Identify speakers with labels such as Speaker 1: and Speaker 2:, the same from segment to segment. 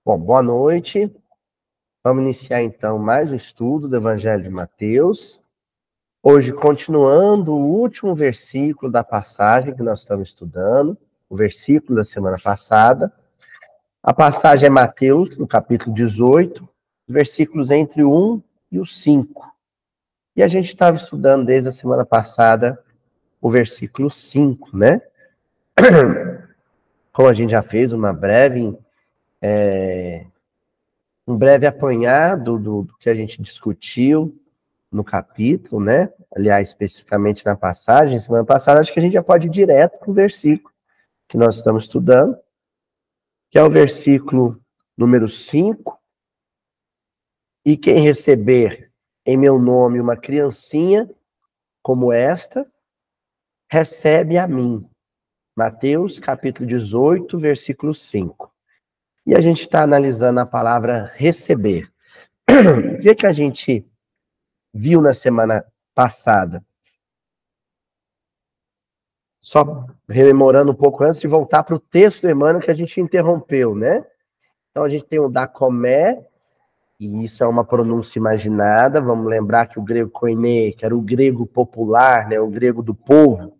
Speaker 1: Bom, boa noite. Vamos iniciar então mais um estudo do Evangelho de Mateus. Hoje, continuando o último versículo da passagem que nós estamos estudando, o versículo da semana passada. A passagem é Mateus, no capítulo 18, versículos entre o 1 e o 5. E a gente estava estudando desde a semana passada o versículo 5, né? Como a gente já fez um breve apanhado do que a gente discutiu no capítulo, né? Aliás, especificamente na passagem, semana passada, acho que a gente já pode ir direto para o versículo que nós estamos estudando, que é o versículo número 5. E quem receber em meu nome uma criancinha como esta, recebe a mim. Mateus, capítulo 18, versículo 5. E a gente está analisando a palavra receber. O que a gente viu na semana passada? Só rememorando um pouco antes de voltar para o texto do Emmanuel que a gente interrompeu, né? Então a gente tem o dakomé, e isso é uma pronúncia imaginada. Vamos lembrar que o grego koiné, que era o grego popular, né, o grego do povo,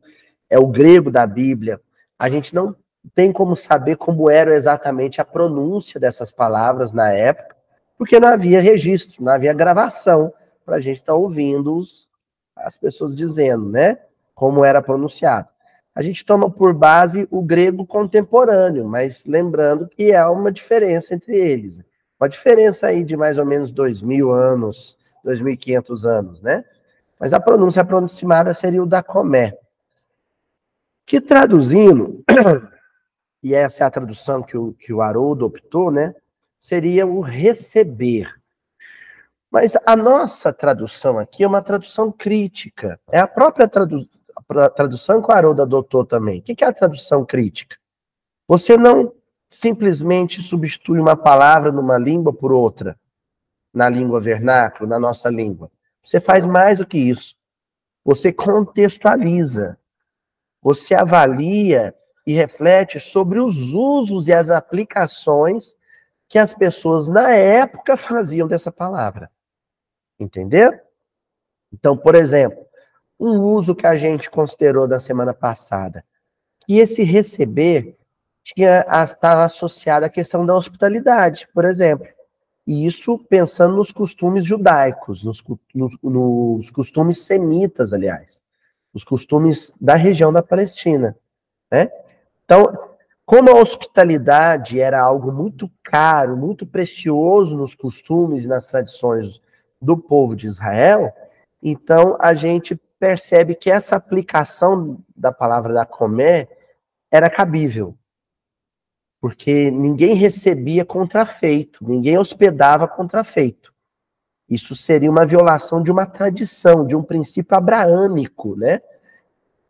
Speaker 1: é o grego da Bíblia. A gente não tem como saber como era exatamente a pronúncia dessas palavras na época, porque não havia registro, não havia gravação para a gente estar ouvindo as pessoas dizendo, né, como era pronunciado. A gente toma por base o grego contemporâneo, mas lembrando que há uma diferença entre eles. Uma diferença aí de mais ou menos 2.000 anos, 2.500 anos, né? Mas a pronúncia aproximada seria o dakomé. Que traduzindo, e essa é a tradução que o Haroldo optou, né? Seria o receber. Mas a nossa tradução aqui é uma tradução crítica. É a própria tradução que o Haroldo adotou também. O que é a tradução crítica? Você não simplesmente substitui uma palavra numa língua por outra, na língua vernácula, na nossa língua. Você faz mais do que isso. Você contextualiza. Você avalia e reflete sobre os usos e as aplicações que as pessoas na época faziam dessa palavra. Entenderam? Então, por exemplo, um uso que a gente considerou da semana passada, que esse receber estava associado à questão da hospitalidade, por exemplo. E isso pensando nos costumes judaicos, nos costumes semitas, aliás, os costumes da região da Palestina, né? Então, como a hospitalidade era algo muito caro, muito precioso nos costumes e nas tradições do povo de Israel, então a gente percebe que essa aplicação da palavra dakomé era cabível. Porque ninguém recebia contrafeito, ninguém hospedava contrafeito. Isso seria uma violação de uma tradição, de um princípio abraâmico, né?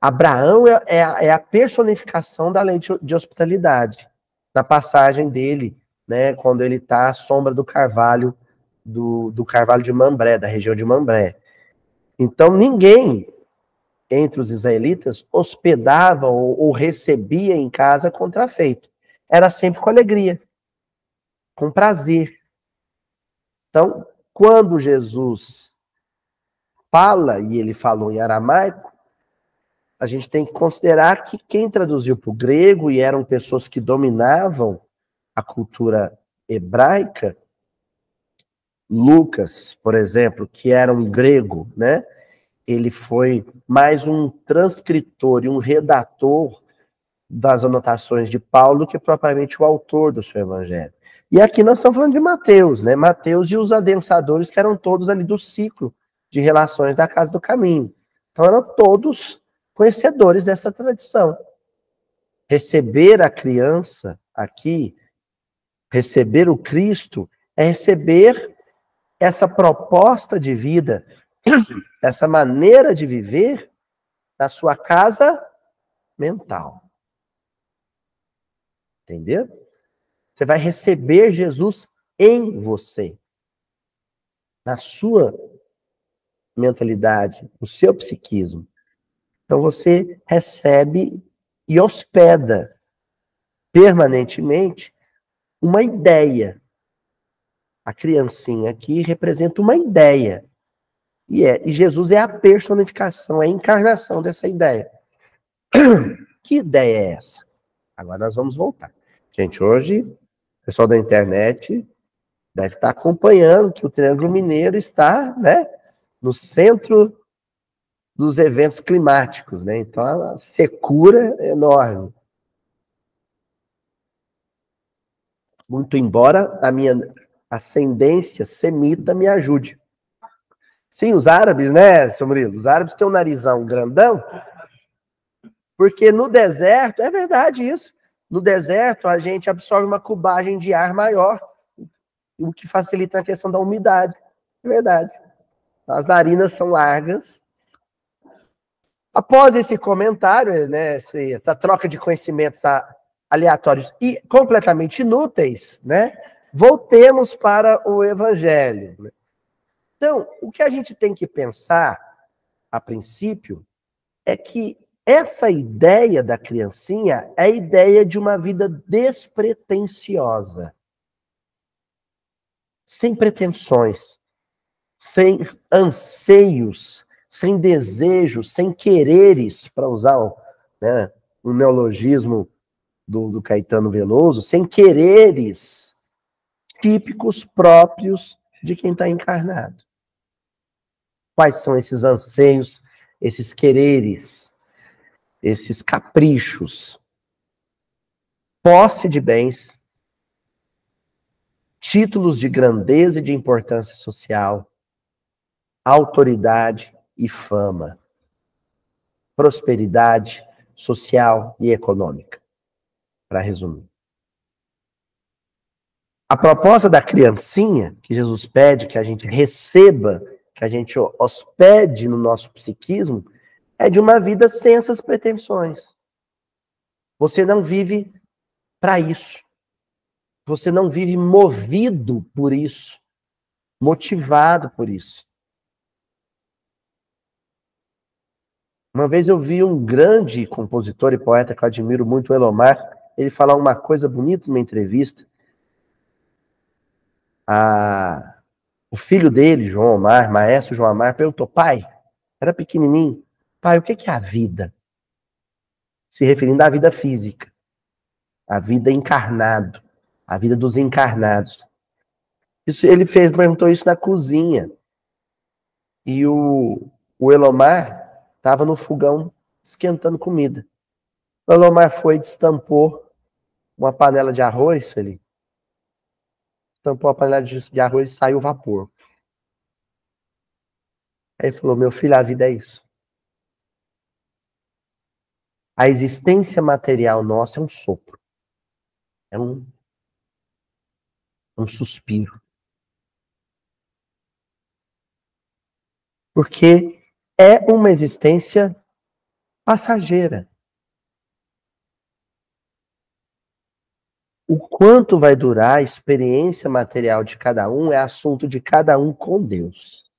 Speaker 1: Abraão é a personificação da lei de hospitalidade, na passagem dele, né, quando ele está à sombra do carvalho, do carvalho de Mambré, da região de Mambré. Então, ninguém entre os israelitas hospedava ou recebia em casa contrafeito. Era sempre com alegria, com prazer. Então, quando Jesus fala, e ele falou em aramaico, a gente tem que considerar que quem traduziu para o grego, e eram pessoas que dominavam a cultura hebraica, Lucas, por exemplo, que era um grego, né? Ele foi mais um transcritor e um redator das anotações de Paulo que propriamente o autor do seu evangelho. E aqui nós estamos falando de Mateus, né? Mateus e os adensadores que eram todos ali do ciclo de relações da Casa do Caminho. Então eram todos conhecedores dessa tradição. Receber a criança aqui, receber o Cristo, é receber essa proposta de vida, essa maneira de viver na sua casa mental. Entendeu? Você vai receber Jesus em você, na sua mentalidade, no seu psiquismo. Então você recebe e hospeda permanentemente uma ideia, A criancinha aqui representa uma ideia. E Jesus é a personificação, é a encarnação dessa ideia. Que ideia é essa? Agora nós vamos voltar. Gente, hoje, o pessoal da internet deve estar acompanhando que o Triângulo Mineiro está, né, no centro dos eventos climáticos, né? Então, a secura é enorme. Muito embora a minha ascendência semita me ajude. Sim, os árabes, né, seu Murilo? Os árabes têm um narizão grandão, porque no deserto, é verdade isso, no deserto a gente absorve uma cubagem de ar maior, o que facilita a questão da umidade. É verdade. As narinas são largas. Após esse comentário, né, essa troca de conhecimentos aleatórios e completamente inúteis, né, voltemos para o Evangelho. Então, o que a gente tem que pensar, a princípio, é que essa ideia da criancinha é a ideia de uma vida despretensiosa, sem pretensões, sem anseios, sem desejos, sem quereres, para usar né, um neologismo do Caetano Veloso, sem quereres típicos próprios de quem está encarnado. Quais são esses anseios, esses quereres, esses caprichos? Posse de bens, títulos de grandeza e de importância social, autoridade e fama, prosperidade social e econômica, para resumir. A proposta da criancinha, que Jesus pede que a gente receba, que a gente hospede no nosso psiquismo, é de uma vida sem essas pretensões. Você não vive para isso. Você não vive movido por isso, motivado por isso. Uma vez eu vi um grande compositor e poeta que eu admiro muito, o Elomar, ele falar uma coisa bonita numa entrevista. O filho dele, João Omar, maestro João Omar, perguntou: pai, era pequenininho, pai, o que é a vida? Se referindo à vida física, à vida encarnado, à vida dos encarnados. Perguntou isso na cozinha. E o Elomar estava no fogão esquentando comida. O Elomar foi, destampou uma panela de arroz, Felipe. Destampou a panela de arroz e saiu vapor. Aí ele falou: meu filho, a vida é isso. A existência material nossa é um sopro. É um suspiro. Porque é uma existência passageira. O quanto vai durar a experiência material de cada um é assunto de cada um com Deus.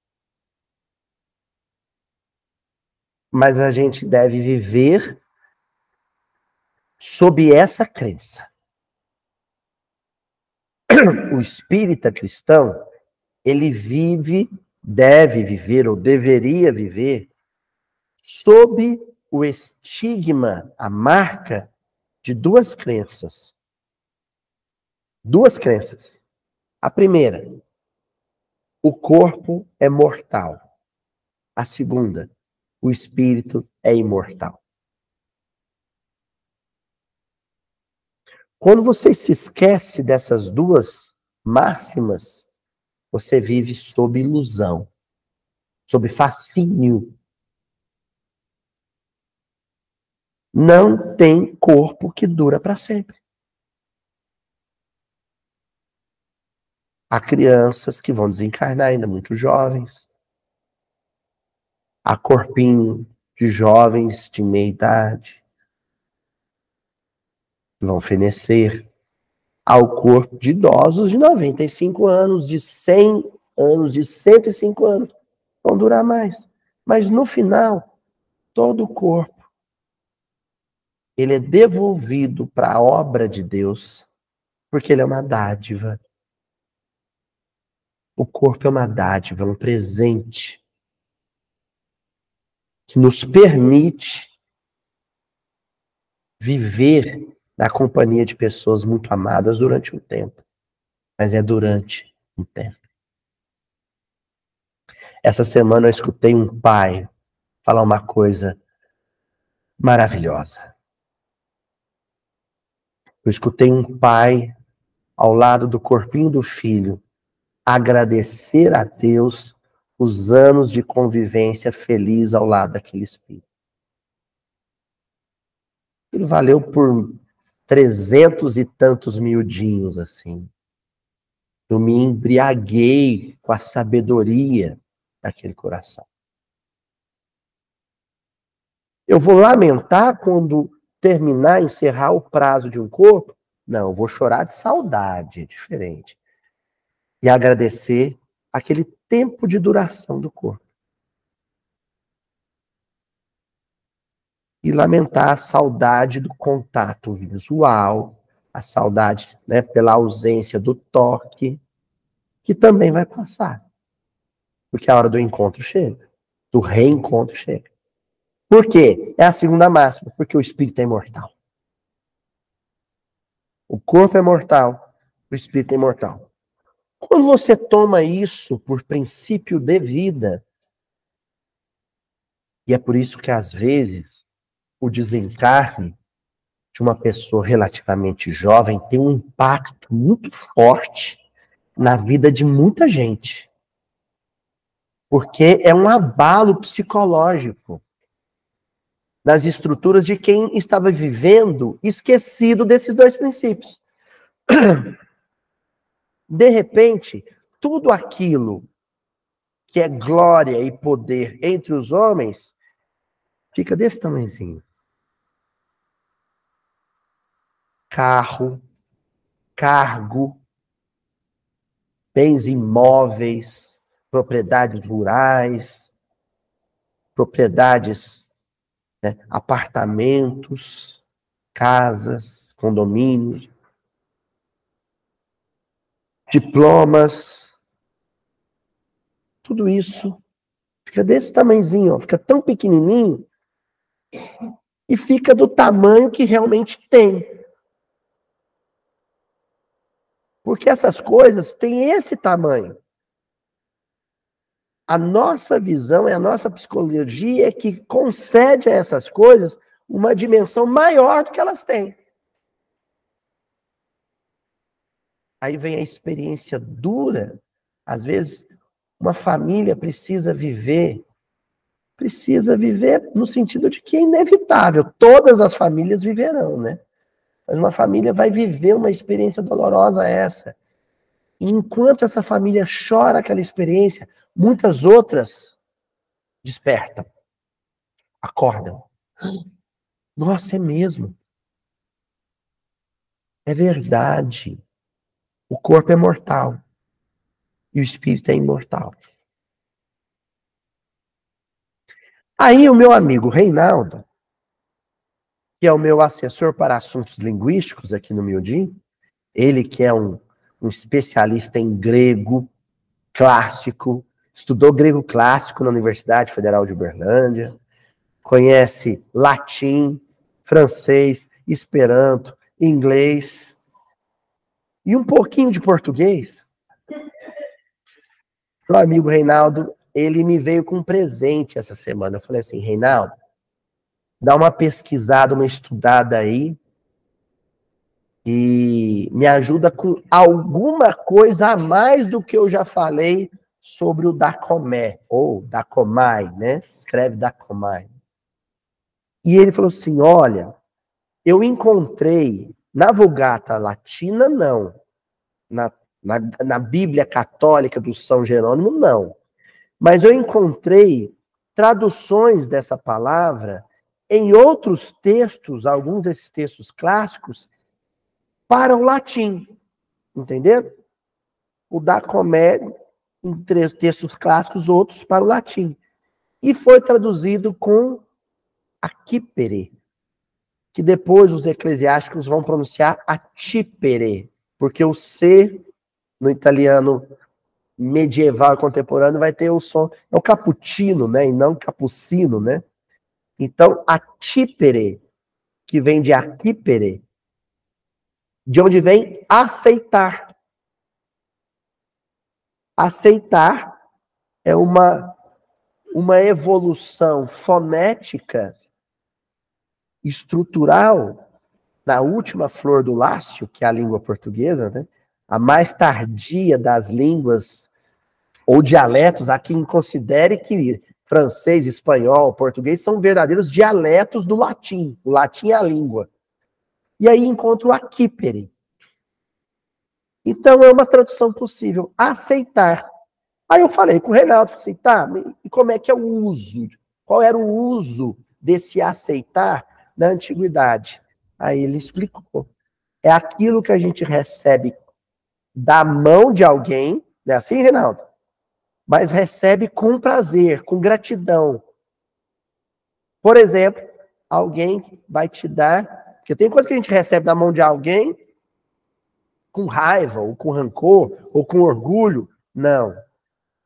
Speaker 1: Mas a gente deve viver sob essa crença. O espírita cristão, ele deve viver ou deveria viver sob o estigma, a marca de duas crenças. Duas crenças. A primeira, o corpo é mortal. A segunda, o espírito é imortal. Quando você se esquece dessas duas máximas, você vive sob ilusão, sob fascínio. Não tem corpo que dura para sempre. Há crianças que vão desencarnar ainda muito jovens. Há corpinho de jovens de meia idade que vão fenecer. Há o corpo de idosos de 95 anos, de 100 anos, de 105 anos. Vão durar mais. Mas no final, todo o corpo, ele é devolvido para a obra de Deus, porque ele é uma dádiva. O corpo é uma dádiva, é um presente que nos permite viver na companhia de pessoas muito amadas durante um tempo. Mas é durante um tempo. Essa semana eu escutei um pai falar uma coisa maravilhosa. Eu escutei um pai, ao lado do corpinho do filho, agradecer a Deus os anos de convivência feliz ao lado daquele espírito. Ele valeu por 300 e tantos miudinhos, assim. Eu me embriaguei com a sabedoria daquele coração. Eu vou lamentar quando terminar, encerrar o prazo de um corpo? Não, eu vou chorar de saudade, é diferente. E agradecer aquele tempo de duração do corpo. E lamentar a saudade do contato visual, a saudade, né, pela ausência do toque, que também vai passar. Porque a hora do encontro chega, do reencontro chega. Por quê? É a segunda máxima, porque o espírito é imortal. O corpo é mortal, o espírito é imortal. Quando você toma isso por princípio de vida, e é por isso que às vezes o desencarne de uma pessoa relativamente jovem tem um impacto muito forte na vida de muita gente. Porque é um abalo psicológico nas estruturas de quem estava vivendo esquecido desses dois princípios. De repente, tudo aquilo que é glória e poder entre os homens fica desse tamanhozinho. Carro, cargo, bens imóveis, propriedades rurais, propriedades, né, apartamentos, casas, condomínios, diplomas, tudo isso fica desse tamanhozinho, ó, fica tão pequenininho e fica do tamanho que realmente tem. Porque essas coisas têm esse tamanho. A nossa visão, a nossa psicologia é que concede a essas coisas uma dimensão maior do que elas têm. Aí vem a experiência dura. Às vezes, uma família precisa viver no sentido de que é inevitável. Todas as famílias viverão, né? Mas uma família vai viver uma experiência dolorosa essa. E enquanto essa família chora aquela experiência, muitas outras despertam, acordam. Nossa, é mesmo. É verdade. O corpo é mortal. E o espírito é imortal. Aí o meu amigo Reinaldo, que é o meu assessor para assuntos linguísticos aqui no Miodim, ele que é um especialista em grego clássico, estudou grego clássico na Universidade Federal de Uberlândia, conhece latim, francês, esperanto, inglês e um pouquinho de português. Meu amigo Reinaldo, ele me veio com um presente essa semana. Eu falei assim, Reinaldo, dá uma pesquisada, uma estudada aí e me ajuda com alguma coisa a mais do que eu já falei sobre o Dacomé, ou Dacomai, né? Escreve Dacomai. E ele falou assim, olha, eu encontrei, na Vulgata Latina, não. Na Bíblia Católica do São Jerônimo, não. Mas eu encontrei traduções dessa palavra em outros textos, alguns desses textos clássicos, para o latim. Entenderam? O Dacomé, em textos clássicos, outros para o latim. E foi traduzido com acipere, que depois os eclesiásticos vão pronunciar acipere, porque o C no italiano medieval e contemporâneo vai ter o som, é o cappuccino, né, e não capucino, né? Então, acipere, que vem de acipere, de onde vem aceitar. Aceitar é uma evolução fonética, estrutural, na última flor do lácio, que é a língua portuguesa, né? A mais tardia das línguas ou dialetos, há quem considere que francês, espanhol, português são verdadeiros dialetos do latim. O latim é a língua. E aí encontro o acipere. Então é uma tradução possível, aceitar. Aí eu falei com o Reinaldo, falei assim, tá, e como é que é o uso? Qual era o uso desse aceitar na antiguidade? Aí ele explicou. É aquilo que a gente recebe da mão de alguém, não é assim, Reinaldo? Mas recebe com prazer, com gratidão. Por exemplo, alguém vai te dar... Porque tem coisa que a gente recebe da mão de alguém com raiva, ou com rancor, ou com orgulho. Não.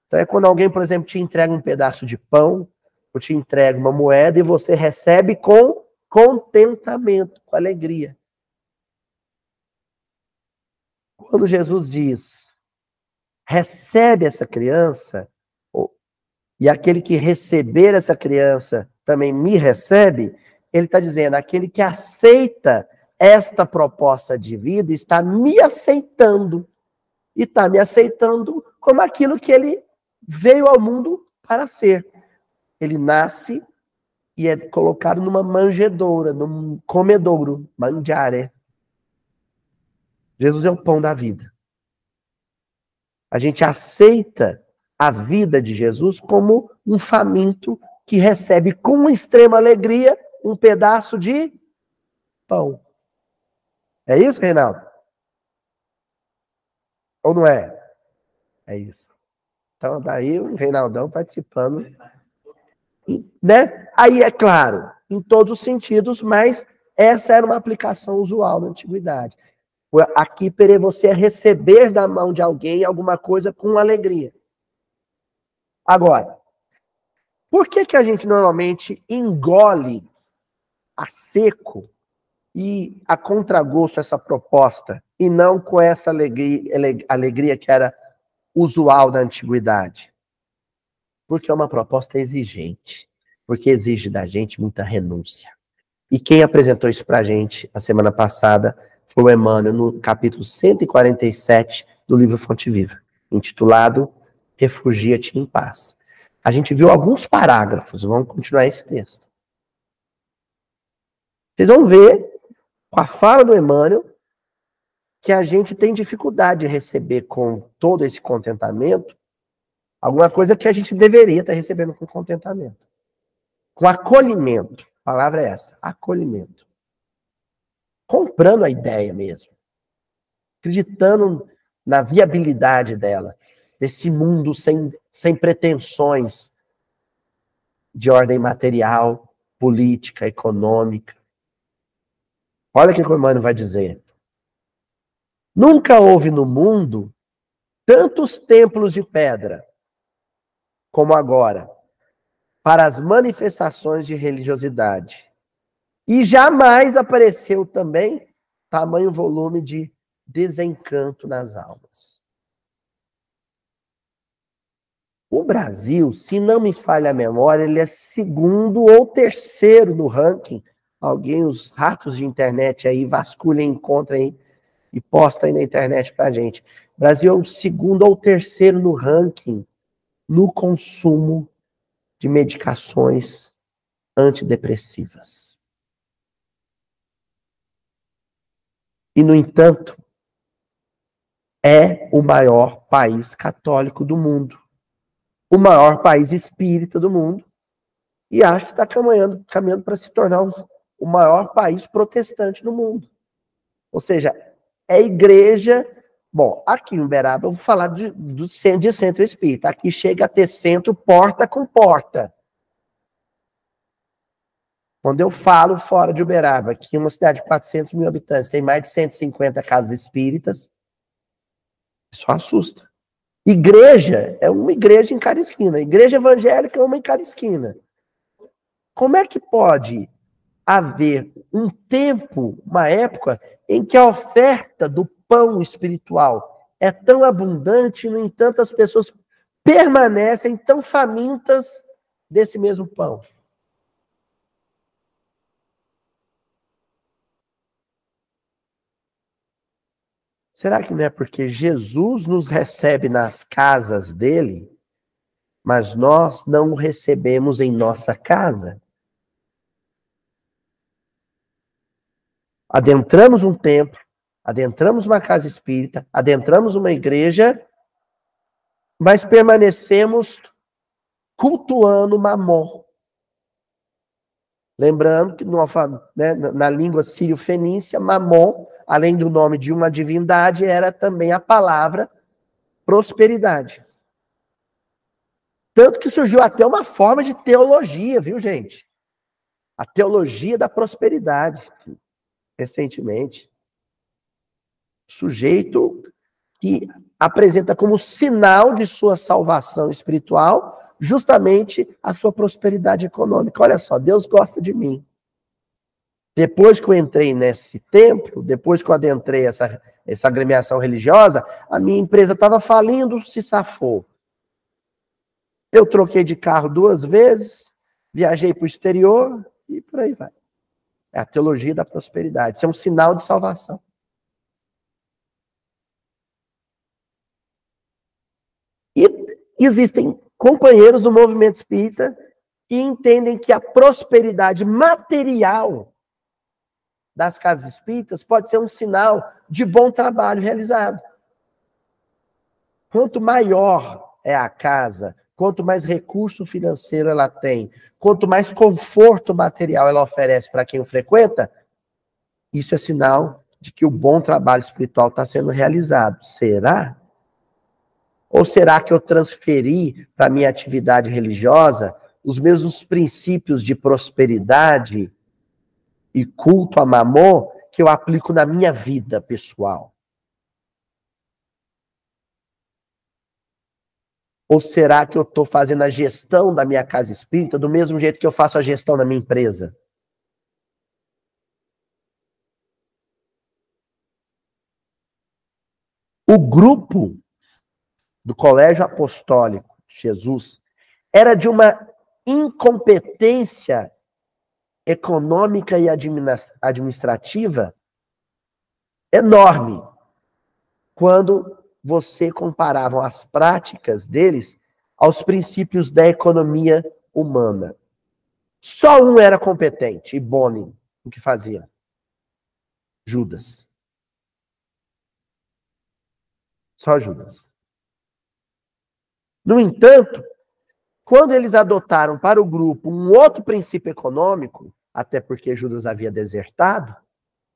Speaker 1: Então é quando alguém, por exemplo, te entrega um pedaço de pão, ou te entrega uma moeda, e você recebe com contentamento, com alegria. Quando Jesus diz, recebe essa criança, e aquele que receber essa criança também me recebe, ele está dizendo, aquele que aceita esta proposta de vida está me aceitando. E está me aceitando como aquilo que ele veio ao mundo para ser. Ele nasce e é colocado numa manjedoura, num comedouro, mangiare. Jesus é o pão da vida. A gente aceita a vida de Jesus como um faminto que recebe com extrema alegria um pedaço de pão. É isso, Reinaldo? Ou não é? É isso. Então, daí o Reinaldão participando. Né? Aí, é claro, em todos os sentidos, mas essa era uma aplicação usual na antiguidade. Aqui, pere, você é receber da mão de alguém alguma coisa com alegria. Agora, por que a gente normalmente engole a seco e a contragosto essa proposta, e não com essa alegria que era usual da antiguidade? Porque é uma proposta exigente, porque exige da gente muita renúncia. E quem apresentou isso para a gente a semana passada foi o Emmanuel, no capítulo 147 do livro Fonte Viva, intitulado Refugia-te em Paz. A gente viu alguns parágrafos, vamos continuar esse texto. Vocês vão ver, com a fala do Emmanuel, que a gente tem dificuldade de receber com todo esse contentamento alguma coisa que a gente deveria estar recebendo com contentamento. Com acolhimento. A palavra é essa, acolhimento. Comprando a ideia mesmo. Acreditando na viabilidade dela. Desse mundo sem pretensões de ordem material, política, econômica. Olha o que o Emmanuel vai dizer. Nunca houve no mundo tantos templos de pedra como agora, para as manifestações de religiosidade. E jamais apareceu também tamanho volume de desencanto nas almas. O Brasil, se não me falha a memória, ele é segundo ou terceiro no ranking. Alguém, os ratos de internet aí, vasculhem, encontrem e postem aí na internet pra gente. O Brasil é o segundo ou terceiro no ranking no consumo de medicações antidepressivas. E, no entanto, é o maior país católico do mundo, o maior país espírita do mundo, e acho que está caminhando para se tornar o maior país protestante do mundo. Ou seja, é igreja... Bom, aqui em Uberaba, eu vou falar de centro espírita. Aqui chega a ter centro porta com porta. Quando eu falo fora de Uberaba, que uma cidade de 400 mil habitantes tem mais de 150 casas espíritas, isso assusta. Igreja é uma igreja em cada esquina. Igreja evangélica é uma em cada esquina. Como é que pode haver um tempo, uma época, em que a oferta do pão espiritual é tão abundante, e, no entanto, as pessoas permanecem tão famintas desse mesmo pão? Será que não é porque Jesus nos recebe nas casas dele, mas nós não o recebemos em nossa casa? Adentramos um templo, adentramos uma casa espírita, adentramos uma igreja, mas permanecemos cultuando Mamon. Lembrando que na língua sírio-fenícia, Mamon, além do nome de uma divindade, era também a palavra prosperidade. Tanto que surgiu até uma forma de teologia, viu, gente? A teologia da prosperidade, recentemente. Sujeito que apresenta como sinal de sua salvação espiritual justamente a sua prosperidade econômica. Olha só, Deus gosta de mim. Depois que eu entrei nesse templo, depois que eu adentrei essa agremiação religiosa, a minha empresa estava falindo, se safou. Eu troquei de carro 2 vezes, viajei para o exterior e por aí vai. É a teologia da prosperidade. Isso é um sinal de salvação. E existem companheiros do movimento espírita que entendem que a prosperidade material das casas espíritas pode ser um sinal de bom trabalho realizado. Quanto maior é a casa, quanto mais recurso financeiro ela tem, quanto mais conforto material ela oferece para quem o frequenta, isso é sinal de que o bom trabalho espiritual está sendo realizado. Será? Ou será que eu transferi para a minha atividade religiosa os mesmos princípios de prosperidade e culto a Mamon que eu aplico na minha vida pessoal? Ou será que eu estou fazendo a gestão da minha casa espírita do mesmo jeito que eu faço a gestão da minha empresa? O grupo do Colégio Apostólico Jesus era de uma incompetência econômica e administrativa enorme quando você comparava as práticas deles aos princípios da economia humana. Só um era competente e bom no que fazia: Judas. Só Judas. No entanto, quando eles adotaram para o grupo um outro princípio econômico, até porque Judas havia desertado,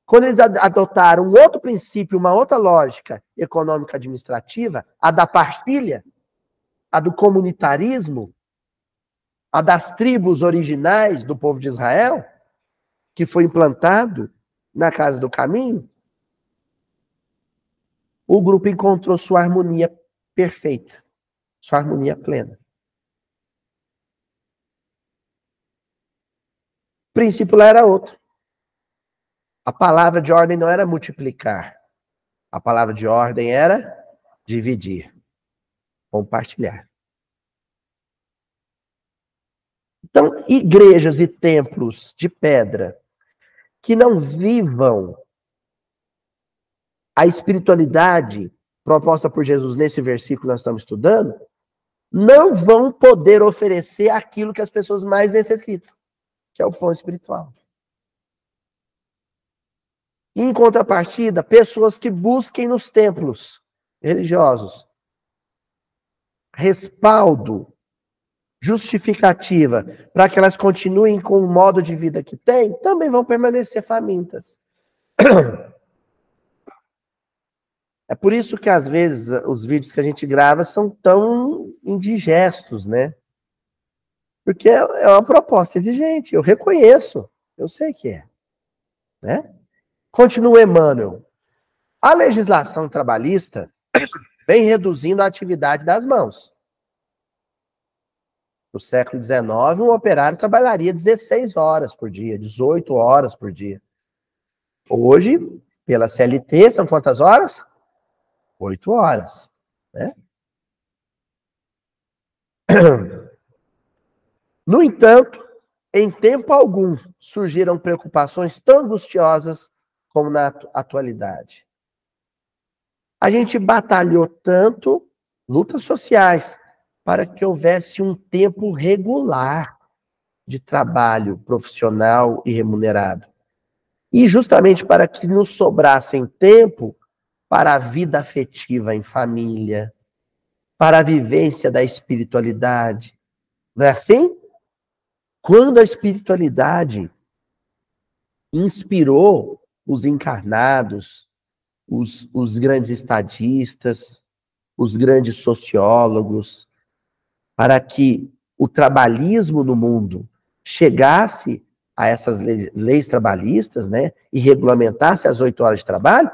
Speaker 1: quando eles adotaram um outro princípio, uma outra lógica econômica administrativa, a da partilha, a do comunitarismo, a das tribos originais do povo de Israel, que foi implantado na Casa do Caminho, o grupo encontrou sua harmonia perfeita, sua harmonia plena. O princípio lá era outro. A palavra de ordem não era multiplicar. A palavra de ordem era dividir, compartilhar. Então, igrejas e templos de pedra que não vivam a espiritualidade proposta por Jesus nesse versículo que nós estamos estudando, não vão poder oferecer aquilo que as pessoas mais necessitam, que é o pão espiritual. E, em contrapartida, pessoas que busquem nos templos religiosos respaldo, justificativa, para que elas continuem com o modo de vida que têm, também vão permanecer famintas. É por isso que, às vezes, os vídeos que a gente grava são tão indigestos, né? Porque é uma proposta exigente, eu reconheço, eu sei que é. Né? Continua Emmanuel. A legislação trabalhista vem reduzindo a atividade das mãos. No século XIX, um operário trabalharia 16 horas por dia, 18 horas por dia. Hoje, pela CLT, são quantas horas? 8 horas. Né? No entanto, em tempo algum, surgiram preocupações tão angustiosas como na atualidade. A gente batalhou tanto, lutas sociais, para que houvesse um tempo regular de trabalho profissional e remunerado. E justamente para que nos sobrasse tempo para a vida afetiva em família, para a vivência da espiritualidade. Não é assim? Quando a espiritualidade inspirou os encarnados, os grandes estadistas, os grandes sociólogos, para que o trabalhismo no mundo chegasse a essas leis trabalhistas, né, e regulamentasse as 8 horas de trabalho,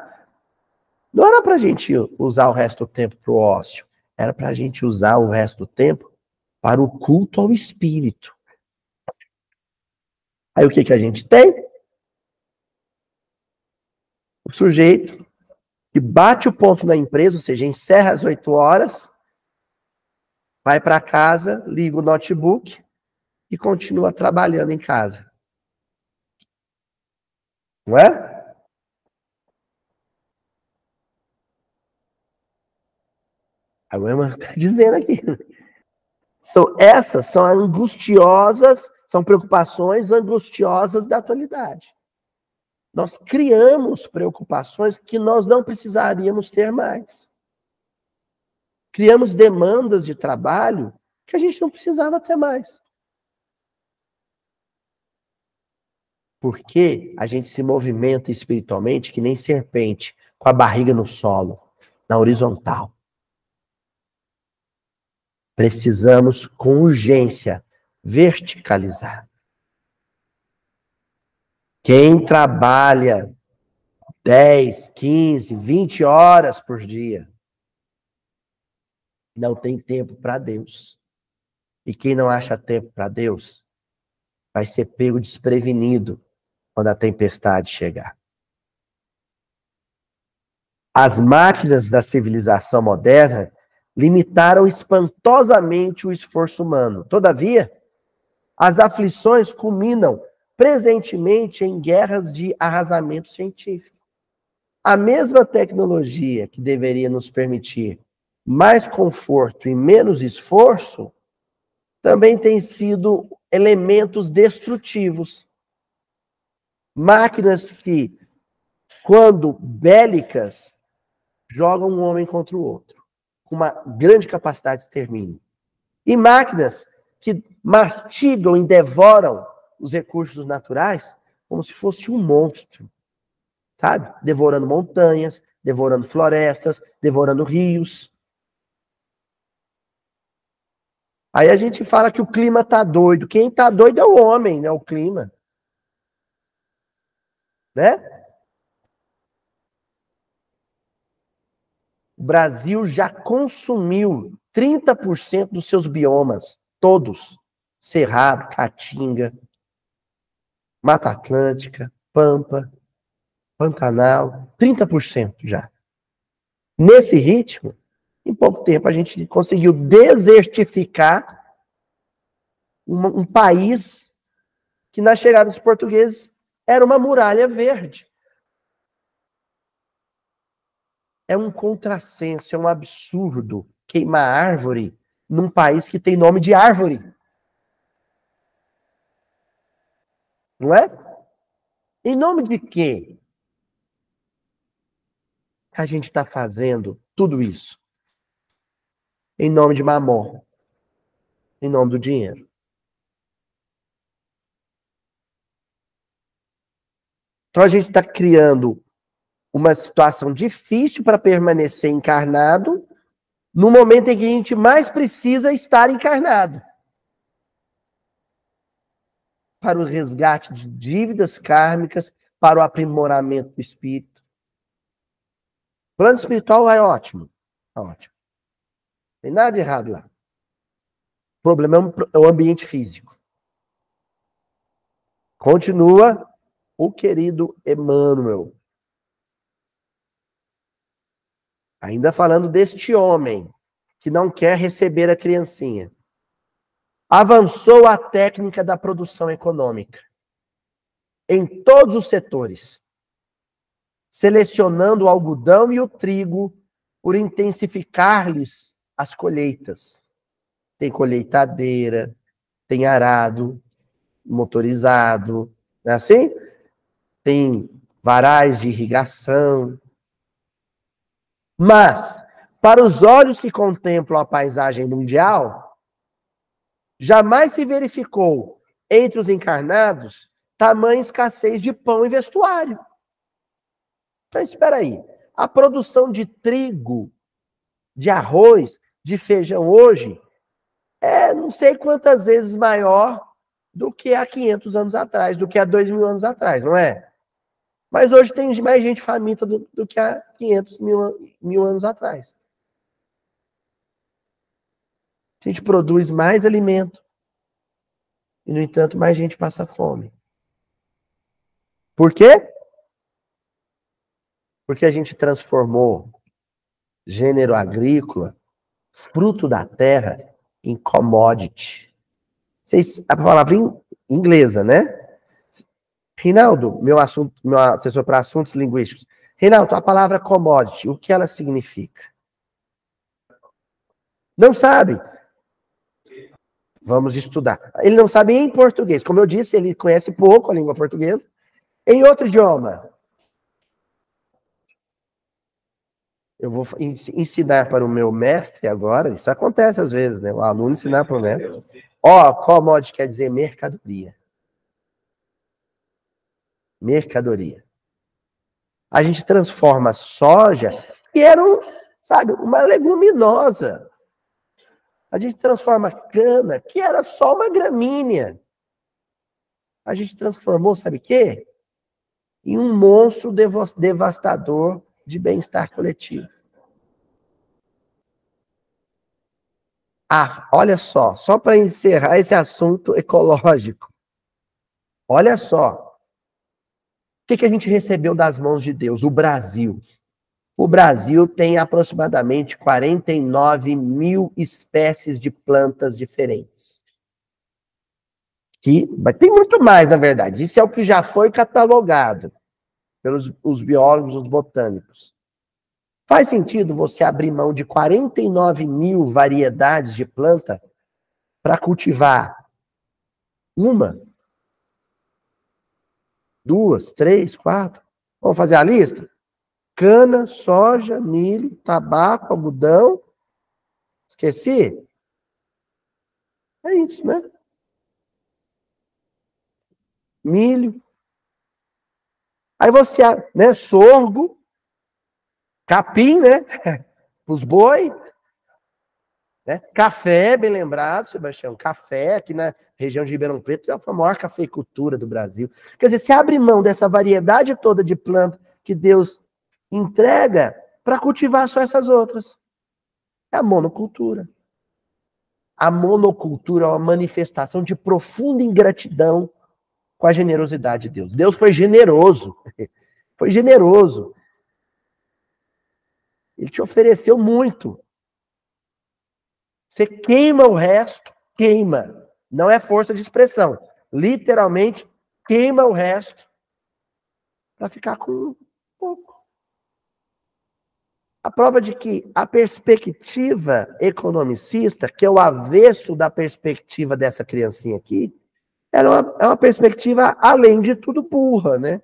Speaker 1: não era para a gente usar o resto do tempo para o ócio, era para a gente usar o resto do tempo para o culto ao espírito. Aí o que a gente tem? O sujeito que bate o ponto na empresa, ou seja, encerra às 8 horas, vai para casa, liga o notebook e continua trabalhando em casa. Não é? A Wilma está dizendo aqui. Essas são angustiosas, são preocupações angustiosas da atualidade. Nós criamos preocupações que nós não precisaríamos ter mais. Criamos demandas de trabalho que a gente não precisava ter mais. Porque a gente se movimenta espiritualmente que nem serpente, com a barriga no solo, na horizontal. Precisamos, com urgência, verticalizar. Quem trabalha 10, 15, 20 horas por dia não tem tempo para Deus. E quem não acha tempo para Deus vai ser pego desprevenido quando a tempestade chegar. As máquinas da civilização moderna limitaram espantosamente o esforço humano. Todavia, as aflições culminam presentemente em guerras de arrasamento científico. A mesma tecnologia que deveria nos permitir mais conforto e menos esforço, também tem sido elementos destrutivos. Máquinas que, quando bélicas, jogam um homem contra o outro, com uma grande capacidade de extermínio. E máquinas que mastigam e devoram os recursos naturais como se fosse um monstro, sabe? Devorando montanhas, devorando florestas, devorando rios. Aí a gente fala que o clima está doido. Quem está doido é o homem, não é o clima. Né? O Brasil já consumiu 30% dos seus biomas, todos. Cerrado, Caatinga, Mata Atlântica, Pampa, Pantanal, 30% já. Nesse ritmo, em pouco tempo a gente conseguiu desertificar um país que na chegada dos portugueses era uma muralha verde. É um contrassenso, é um absurdo queimar árvore num país que tem nome de árvore. Não é? Em nome de quê que a gente está fazendo tudo isso? Em nome de Mamon. Em nome do dinheiro. Então a gente está criando uma situação difícil para permanecer encarnado no momento em que a gente mais precisa estar encarnado. Para o resgate de dívidas kármicas, para o aprimoramento do espírito. O plano espiritual é ótimo. Ótimo. Não tem nada de errado lá. O problema é o ambiente físico. Continua o querido Emmanuel. Ainda falando deste homem que não quer receber a criancinha. Avançou a técnica da produção econômica em todos os setores, selecionando o algodão e o trigo por intensificar-lhes as colheitas. Tem colheitadeira, tem arado motorizado, não é assim? Tem varais de irrigação. Mas, para os olhos que contemplam a paisagem mundial, jamais se verificou entre os encarnados tamanha escassez de pão e vestuário. Então, espera aí. A produção de trigo, de arroz, de feijão hoje é não sei quantas vezes maior do que há 500 anos atrás, do que há 2.000 anos atrás, não é? Mas hoje tem mais gente faminta do que há 500 mil anos atrás. A gente produz mais alimento. E, no entanto, mais gente passa fome. Por quê? Porque a gente transformou gênero agrícola, fruto da terra, em commodity. A palavra inglesa, né? Reinaldo, meu assessor para assuntos linguísticos. Reinaldo, a palavra commodity, o que ela significa? Não sabe? Vamos estudar. Ele não sabe em português. Como eu disse, ele conhece pouco a língua portuguesa. Em outro idioma. Eu vou ensinar para o meu mestre agora. Isso acontece às vezes, né? O aluno ensinar para o mestre. Commodity quer dizer mercadoria. Mercadoria. A gente transforma soja, que era uma leguminosa. A gente transforma cana, que era só uma gramínea. A gente transformou, sabe o quê? Em um monstro devastador de bem-estar coletivo. Olha só para encerrar esse assunto ecológico. Olha só. O que a gente recebeu das mãos de Deus? O Brasil. O Brasil tem aproximadamente 49 mil espécies de plantas diferentes. Tem muito mais, na verdade. Isso é o que já foi catalogado pelos os biólogos, os botânicos. Faz sentido você abrir mão de 49 mil variedades de planta para cultivar uma, 2, 3, 4? Vamos fazer a lista? Cana, soja, milho, tabaco, algodão. Esqueci? É isso, né? Milho. Aí você, né? Sorgo, capim, né? Os boi. Né? Café, bem lembrado, Sebastião. Café, aqui na região de Ribeirão Preto, é a maior cafeicultura do Brasil. Quer dizer, se abre mão dessa variedade toda de planta que Deus entrega para cultivar só essas outras. É a monocultura. A monocultura é uma manifestação de profunda ingratidão com a generosidade de Deus. Deus foi generoso. Foi generoso. Ele te ofereceu muito. Você queima o resto, queima. Não é força de expressão. Literalmente, queima o resto para ficar com um pouco. A prova de que a perspectiva economicista, que é o avesso da perspectiva dessa criancinha aqui, é uma perspectiva, além de tudo, burra, né?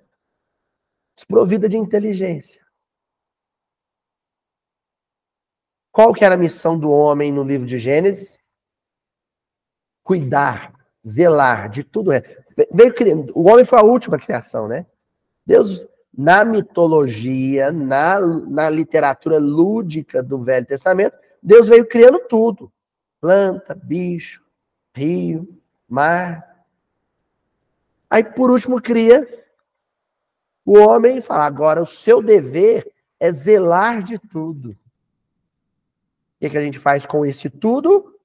Speaker 1: Desprovida de inteligência. Qual que era a missão do homem no livro de Gênesis? Cuidar, zelar de tudo. O homem foi a última criação, né? Deus, na mitologia, na literatura lúdica do Velho Testamento, Deus veio criando tudo. Planta, bicho, rio, mar. Aí, por último, cria o homem e fala, agora o seu dever é zelar de tudo. O que a gente faz com esse tudo?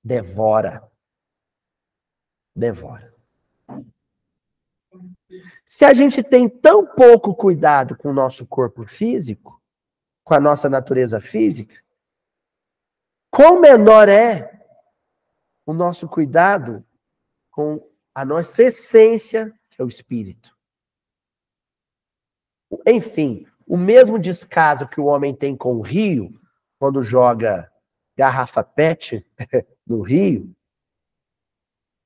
Speaker 1: Devora. Devora. Se a gente tem tão pouco cuidado com o nosso corpo físico, com a nossa natureza física, quão menor é o nosso cuidado com a nossa essência, que é o espírito. Enfim, o mesmo descaso que o homem tem com o rio, quando joga garrafa PET no rio,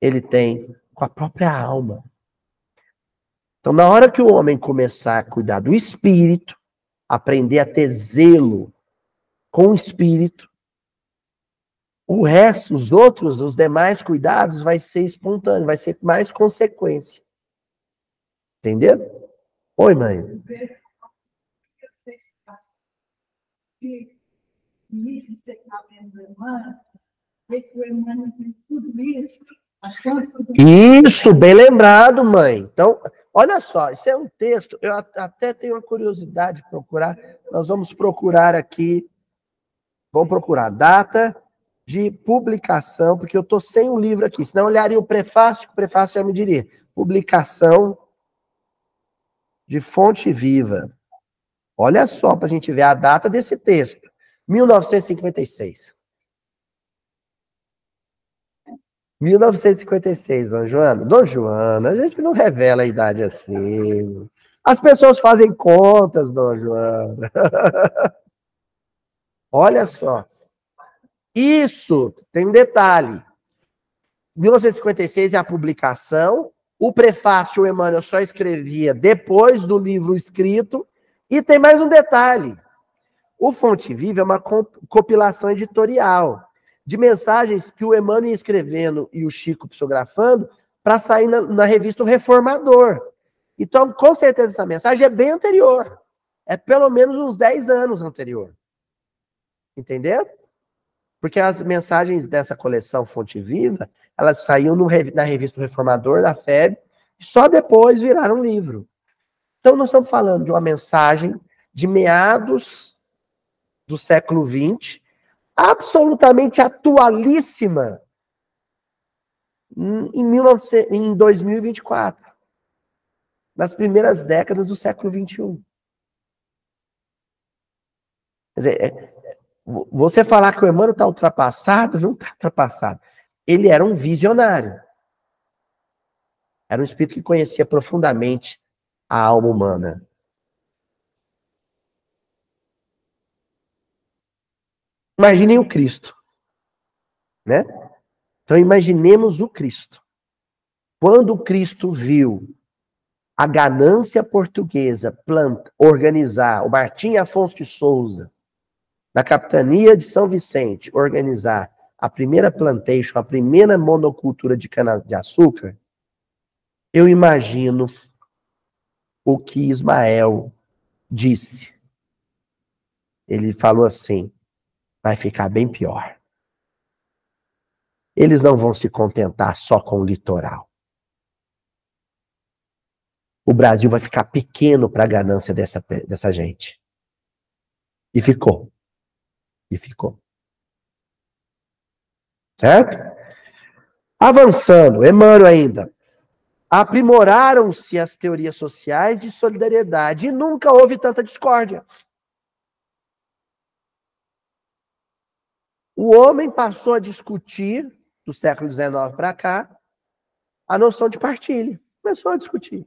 Speaker 1: ele tem com a própria alma. Então, na hora que o homem começar a cuidar do espírito, aprender a ter zelo com o espírito, o resto, os demais cuidados vai ser espontâneo, vai ser mais consequência. Entendeu? Oi, mãe. Isso, bem lembrado, mãe. Então, olha só, isso é um texto, eu até tenho uma curiosidade de procurar, nós vamos procurar aqui, vamos procurar data de publicação, porque eu estou sem o livro aqui, senão eu olharia o prefácio já me diria, publicação de Fonte Viva. Olha só, para a gente ver a data desse texto, 1956. 1956, Dona Joana. Dona Joana, a gente não revela a idade assim. As pessoas fazem contas, Dona Joana. Olha só. Isso, tem um detalhe. 1956 é a publicação. O prefácio, o Emmanuel só escrevia depois do livro escrito. E tem mais um detalhe. O Fonte Viva é uma compilação editorial de mensagens que o Emmanuel ia escrevendo e o Chico psicografando para sair na revista O Reformador. Então, com certeza, essa mensagem é bem anterior. É pelo menos uns 10 anos anterior. Entendeu? Porque as mensagens dessa coleção Fonte Viva, elas saíam na revista O Reformador, da FEB, e só depois viraram livro. Então, nós estamos falando de uma mensagem de meados do século XX, absolutamente atualíssima em 2024, nas primeiras décadas do século XXI. Quer dizer, você falar que o Emmanuel está ultrapassado, não está ultrapassado. Ele era um visionário. Era um espírito que conhecia profundamente a alma humana. Imaginem o Cristo, né? Então imaginemos o Cristo. Quando o Cristo viu a ganância portuguesa organizar, o Martim Afonso de Souza, na capitania de São Vicente, organizar a primeira plantation, a primeira monocultura de cana-de-açúcar, eu imagino o que Ismael disse. Ele falou assim, vai ficar bem pior. Eles não vão se contentar só com o litoral. O Brasil vai ficar pequeno para a ganância dessa gente. E ficou. E ficou. Certo? Avançando, Emmanuel ainda. Aprimoraram-se as teorias sociais de solidariedade e nunca houve tanta discórdia. O homem passou a discutir, do século XIX para cá, a noção de partilha. Começou a discutir.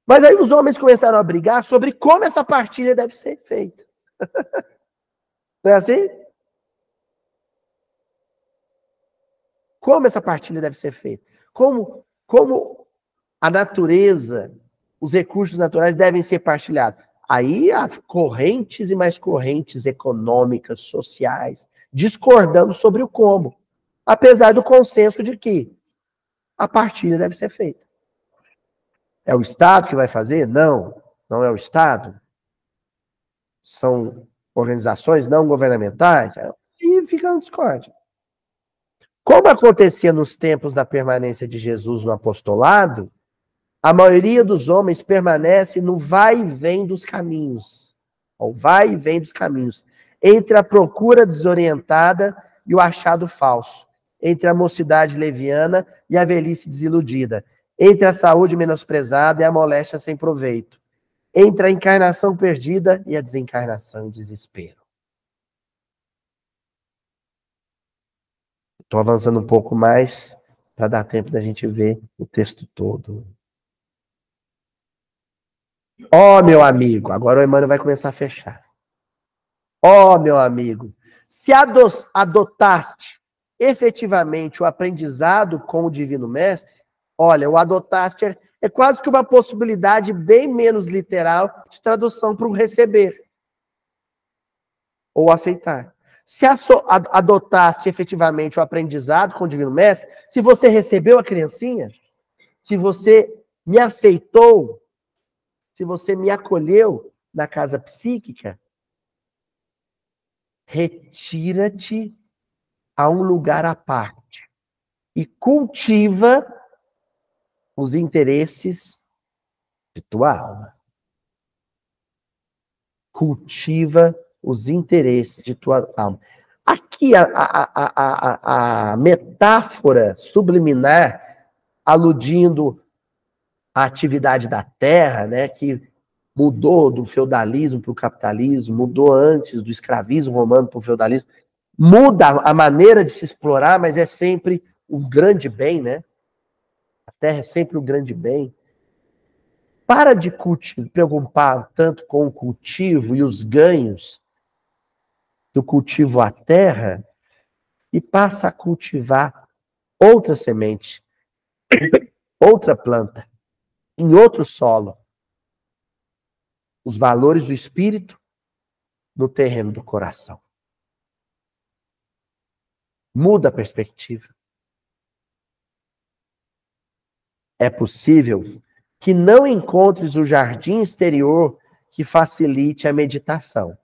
Speaker 1: Mas aí os homens começaram a brigar sobre como essa partilha deve ser feita. Não é assim? Como essa partilha deve ser feita? Como a natureza, os recursos naturais devem ser partilhados? Aí há correntes e mais correntes econômicas, sociais, discordando sobre o como. Apesar do consenso de que a partilha deve ser feita. É o Estado que vai fazer? Não, não é o Estado. São organizações não governamentais. E fica no discórdia. Como acontecia nos tempos da permanência de Jesus no apostolado, a maioria dos homens permanece no vai e vem dos caminhos. O vai e vem dos caminhos. entre a procura desorientada e o achado falso, entre a mocidade leviana e a velhice desiludida, entre a saúde menosprezada e a moléstia sem proveito, entre a encarnação perdida e a desencarnação em desespero. Estou avançando um pouco mais para dar tempo da gente ver o texto todo. Ó, meu amigo, agora o Emmanuel vai começar a fechar. Ó, meu amigo, se adotaste efetivamente o aprendizado com o Divino Mestre, olha, o adotaste é quase que uma possibilidade bem menos literal de tradução para o receber ou aceitar. Se adotaste efetivamente o aprendizado com o Divino Mestre, se você recebeu a criancinha, se você me aceitou, se você me acolheu na casa psíquica, retira-te a um lugar à parte e cultiva os interesses de tua alma. Cultiva os interesses de tua alma. Aqui a metáfora subliminar, aludindo à atividade da terra, né, que mudou do feudalismo para o capitalismo, mudou antes do escravismo romano para o feudalismo, muda a maneira de se explorar, mas é sempre o grande bem, né? A terra é sempre o grande bem. Para de preocupar tanto com o cultivo e os ganhos do cultivo à terra e passa a cultivar outra semente, outra planta, em outro solo. Os valores do espírito no terreno do coração. Muda a perspectiva. É possível que não encontres o jardim exterior que facilite a meditação,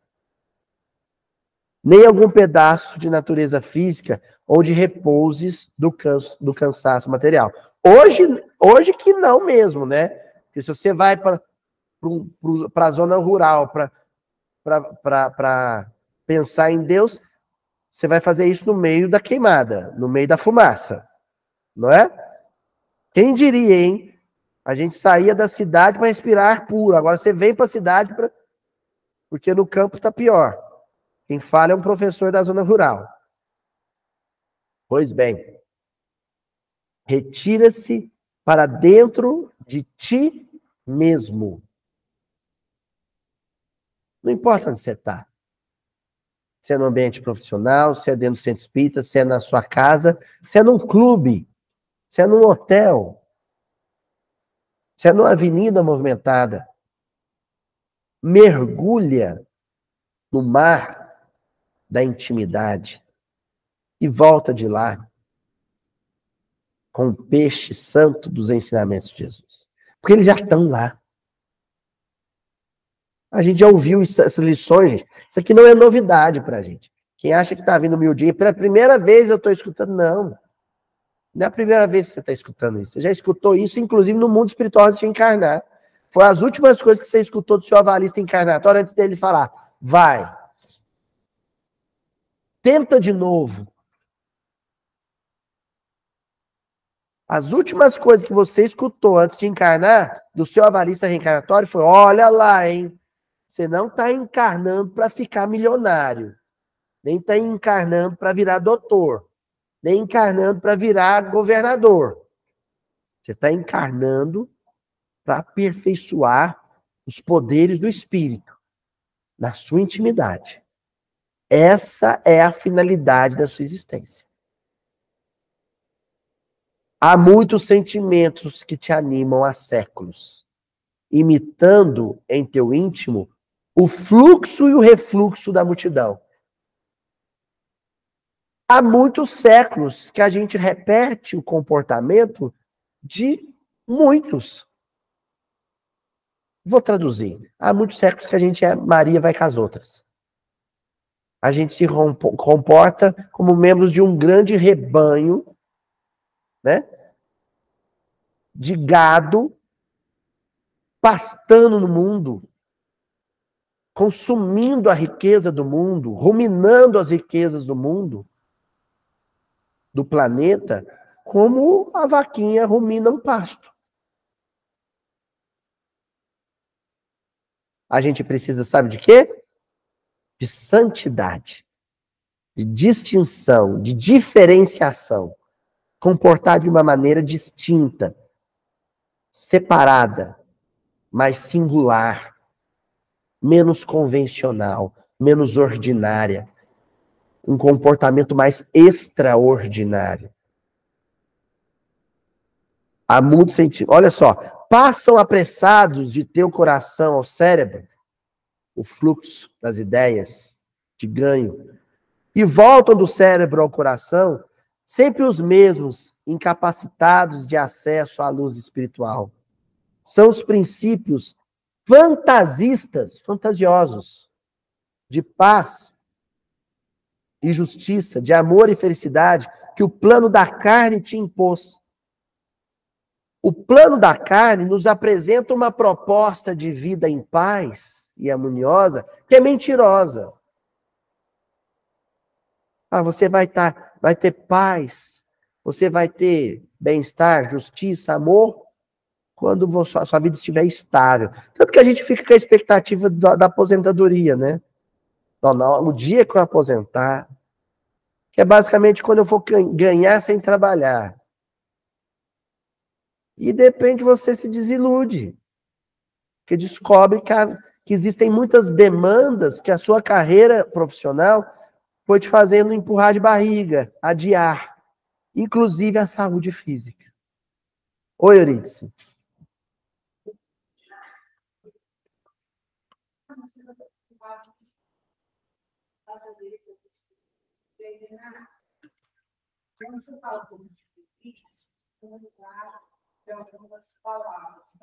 Speaker 1: nem algum pedaço de natureza física onde repouses do cansaço material. Hoje que não mesmo, né? Porque se você vai para a zona rural para pensar em Deus, você vai fazer isso no meio da queimada, no meio da fumaça, não é? Quem diria, hein? A gente saía da cidade para respirar ar puro. Agora você vem para a cidade porque no campo está pior. Quem fala é um professor da zona rural. Pois bem, retira-se para dentro de ti mesmo. Não importa onde você está. Se é no ambiente profissional, se é dentro do centro espírita, se é na sua casa, se é num clube, se é num hotel, se é numa avenida movimentada. Mergulha no mar da intimidade e volta de lá com o peixe santo dos ensinamentos de Jesus. Porque eles já estão lá. A gente já ouviu essas lições, gente. Isso aqui não é novidade para a gente. Quem acha que está vindo humildinho, pela primeira vez eu estou escutando, não. Não é a primeira vez que você está escutando isso. Você já escutou isso, inclusive, no mundo espiritual antes de encarnar. Foi as últimas coisas que você escutou do seu avalista encarnatório antes dele falar. Vai. Tenta de novo. As últimas coisas que você escutou antes de encarnar do seu avalista reencarnatório foi, olha lá, hein? Você não está encarnando para ficar milionário. Nem está encarnando para virar doutor. Nem encarnando para virar governador. Você está encarnando para aperfeiçoar os poderes do espírito na sua intimidade. Essa é a finalidade da sua existência. Há muitos sentimentos que te animam há séculos, imitando em teu íntimo o fluxo e o refluxo da multidão. Há muitos séculos que a gente repete o comportamento de muitos. Vou traduzir. Há muitos séculos que a gente é Maria vai com as outras. A gente se comporta como membros de um grande rebanho, né? De gado pastando no mundo. consumindo a riqueza do mundo, ruminando as riquezas do mundo, do planeta, como a vaquinha rumina um pasto. A gente precisa, sabe de quê? De santidade, de distinção, de diferenciação. Comportar de uma maneira distinta, separada, mais singular, menos convencional, menos ordinária. Um comportamento mais extraordinário. Há muito sentido. Olha só, passam apressados de teu coração ao cérebro, o fluxo das ideias de ganho, e voltam do cérebro ao coração, sempre os mesmos, incapacitados de acesso à luz espiritual. São os princípios fantasistas, fantasiosos, de paz e justiça, de amor e felicidade, que o plano da carne te impôs. O plano da carne nos apresenta uma proposta de vida em paz e harmoniosa, que é mentirosa. Você vai ter paz, você vai ter bem-estar, justiça, amor, quando a sua vida estiver estável. Tanto que a gente fica com a expectativa da aposentadoria, né? Não, o dia que eu aposentar, que é basicamente quando eu for ganhar sem trabalhar. E de repente você se desilude, porque descobre que existem muitas demandas que a sua carreira profissional foi te fazendo empurrar de barriga, adiar, inclusive a saúde física. Oi, Eurídice. Algumas palavras.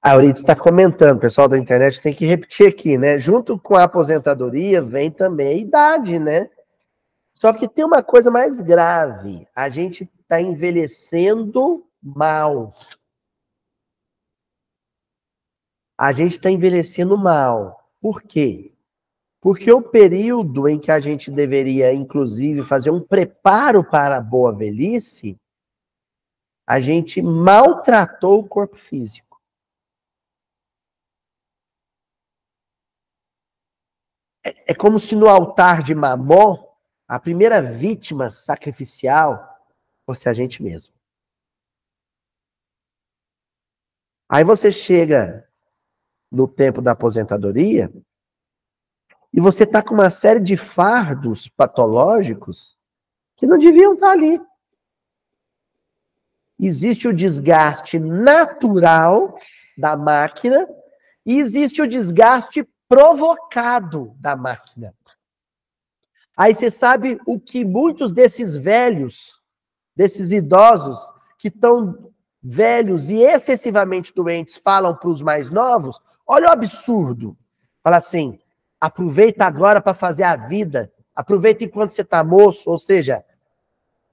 Speaker 1: A Eurídice está comentando, o pessoal da internet tem que repetir aqui, né? Junto com a aposentadoria vem também a idade, né? Só que tem uma coisa mais grave. A gente está envelhecendo mal. A gente está envelhecendo mal. Por quê? Porque o período em que a gente deveria, inclusive, fazer um preparo para a boa velhice, a gente maltratou o corpo físico. É como se no altar de Mamon, a primeira vítima sacrificial fosse a gente mesmo. Aí você chega no tempo da aposentadoria e você está com uma série de fardos patológicos que não deviam estar ali. Existe o desgaste natural da máquina e existe o desgaste provocado da máquina. Aí você sabe o que muitos desses velhos, desses idosos, que estão velhos e excessivamente doentes, falam para os mais novos? Olha o absurdo. Fala assim, aproveita agora para fazer a vida, aproveita enquanto você está moço, ou seja,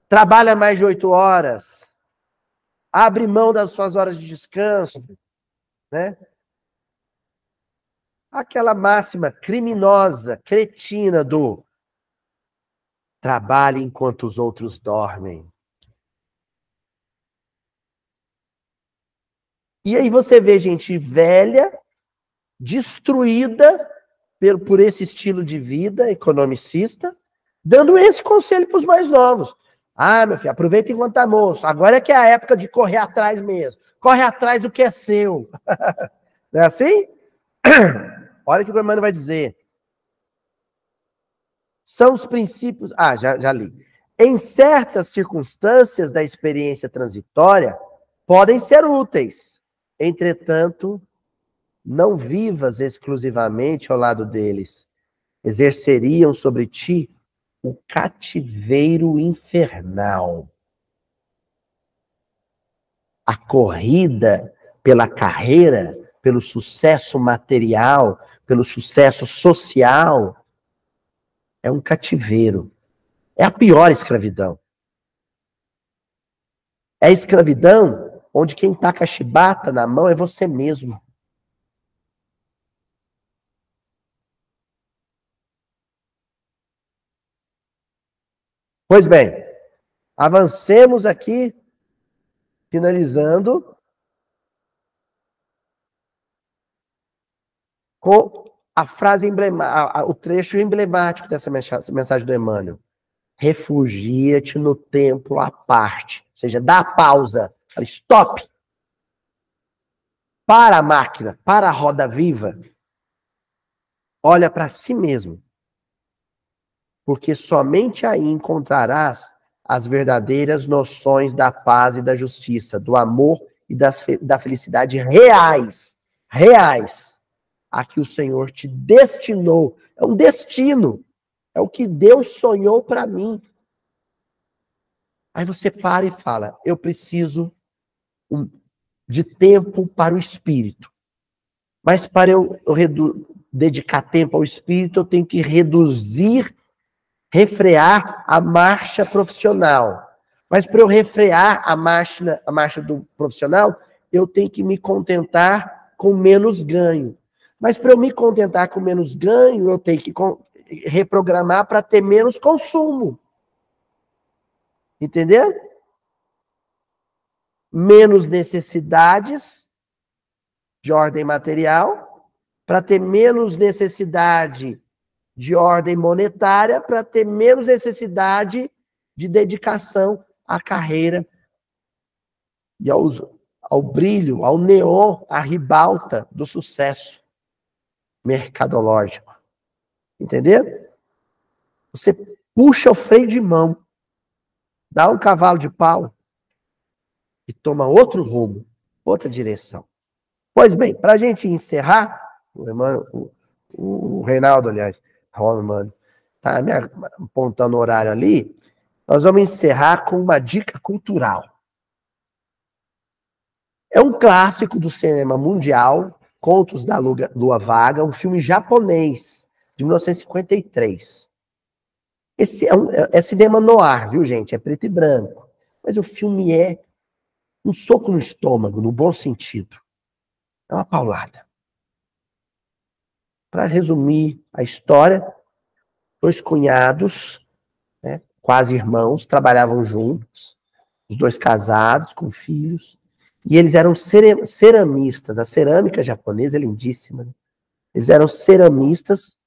Speaker 1: trabalha mais de 8 horas, abre mão das suas horas de descanso, né? Aquela máxima criminosa, cretina do trabalhe enquanto os outros dormem. E aí você vê gente velha, destruída por esse estilo de vida economicista, dando esse conselho para os mais novos. Meu filho, aproveita enquanto tá moço. Agora é que é a época de correr atrás mesmo. Corre atrás do que é seu. Não é assim? Olha o que o Emmanuel vai dizer. São os princípios... já li. Em certas circunstâncias da experiência transitória, podem ser úteis. Entretanto, não vivas exclusivamente ao lado deles. Exerceriam sobre ti o cativeiro infernal. A corrida pela carreira, pelo sucesso material, pelo sucesso social, é um cativeiro. É a pior escravidão. É a escravidão onde quem tá com a chibata na mão é você mesmo. Pois bem, avancemos aqui, finalizando, com a frase emblemática, o trecho emblemático dessa mensagem do Emmanuel. Refugia-te no templo à parte. Ou seja, dá pausa. Fala, stop. Para a máquina, para a roda viva. Olha para si mesmo. Porque somente aí encontrarás as verdadeiras noções da paz e da justiça, do amor e da felicidade reais. Reais. A que o Senhor te destinou. É um destino. É o que Deus sonhou para mim. Aí você para e fala, eu preciso de tempo para o espírito. Mas para eu dedicar tempo ao espírito, eu tenho que refrear a marcha profissional. Mas para eu refrear a marcha do profissional, eu tenho que me contentar com menos ganho. Mas para eu me contentar com menos ganho, eu tenho que reprogramar para ter menos consumo. Entendeu? Menos necessidades de ordem material, para ter menos necessidade de ordem monetária, para ter menos necessidade de dedicação à carreira e ao brilho, ao neon, à ribalta do sucesso mercadológico. Entendeu? Você puxa o freio de mão, dá um cavalo de pau e toma outro rumo, outra direção. Pois bem, para a gente encerrar, o Reinaldo, aliás, mano, tá me apontando o horário ali, nós vamos encerrar com uma dica cultural. É um clássico do cinema mundial, Contos da Lua Vaga, um filme japonês, de 1953. Esse é cinema noir, viu, gente? É preto e branco. Mas o filme é um soco no estômago, no bom sentido. É uma paulada. Para resumir a história, 2 cunhados, né, quase irmãos, trabalhavam juntos, os 2 casados, com filhos, e eles eram ceramistas. A cerâmica japonesa é lindíssima. Né? Eles eram ceramistas